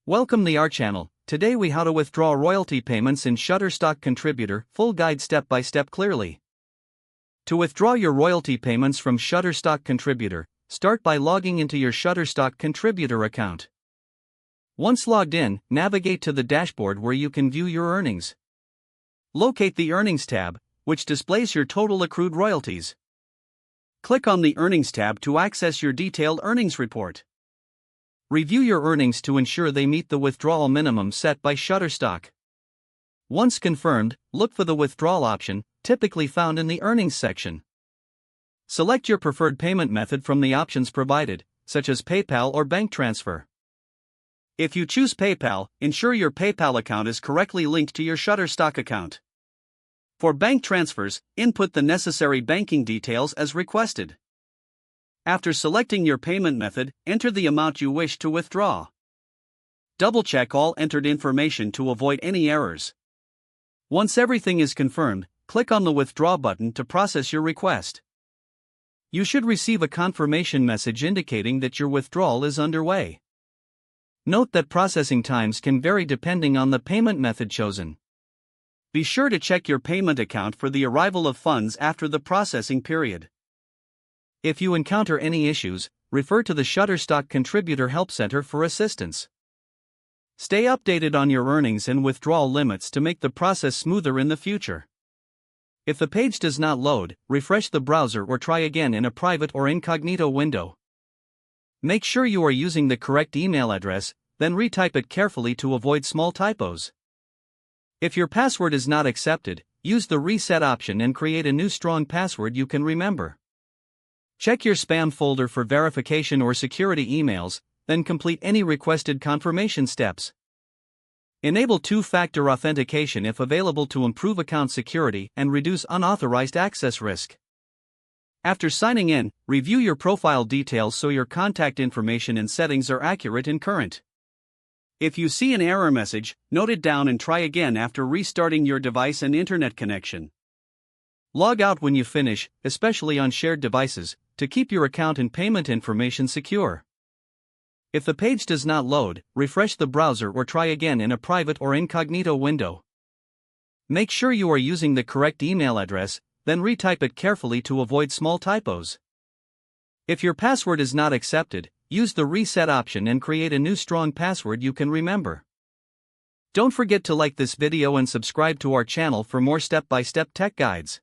Welcome to our channel. Today we how to withdraw royalty payments in Shutterstock Contributor, full guide step by step clearly. To withdraw your royalty payments from Shutterstock Contributor, start by logging into your Shutterstock Contributor account. Once logged in, navigate to the dashboard where you can view your earnings. Locate the Earnings tab, which displays your total accrued royalties. Click on the Earnings tab to access your detailed earnings report. Review your earnings to ensure they meet the withdrawal minimum set by Shutterstock. Once confirmed, look for the withdrawal option, typically found in the Earnings section. Select your preferred payment method from the options provided, such as PayPal or bank transfer. If you choose PayPal, ensure your PayPal account is correctly linked to your Shutterstock account. For bank transfers, input the necessary banking details as requested. After selecting your payment method, enter the amount you wish to withdraw. Double-check all entered information to avoid any errors. Once everything is confirmed, click on the Withdraw button to process your request. You should receive a confirmation message indicating that your withdrawal is underway. Note that processing times can vary depending on the payment method chosen. Be sure to check your payment account for the arrival of funds after the processing period. If you encounter any issues, refer to the Shutterstock Contributor Help Center for assistance. Stay updated on your earnings and withdrawal limits to make the process smoother in the future. If the page does not load, refresh the browser or try again in a private or incognito window. Make sure you are using the correct email address, then retype it carefully to avoid small typos. If your password is not accepted, use the reset option and create a new strong password you can remember. Check your spam folder for verification or security emails, then complete any requested confirmation steps. Enable two-factor authentication if available to improve account security and reduce unauthorized access risk. After signing in, review your profile details so your contact information and settings are accurate and current. If you see an error message, note it down and try again after restarting your device and internet connection. Log out when you finish, especially on shared devices, to keep your account and payment information secure. If the page does not load, refresh the browser or try again in a private or incognito window. Make sure you are using the correct email address, then retype it carefully to avoid small typos. If your password is not accepted, use the reset option and create a new strong password you can remember. Don't forget to like this video and subscribe to our channel for more step-by-step tech guides.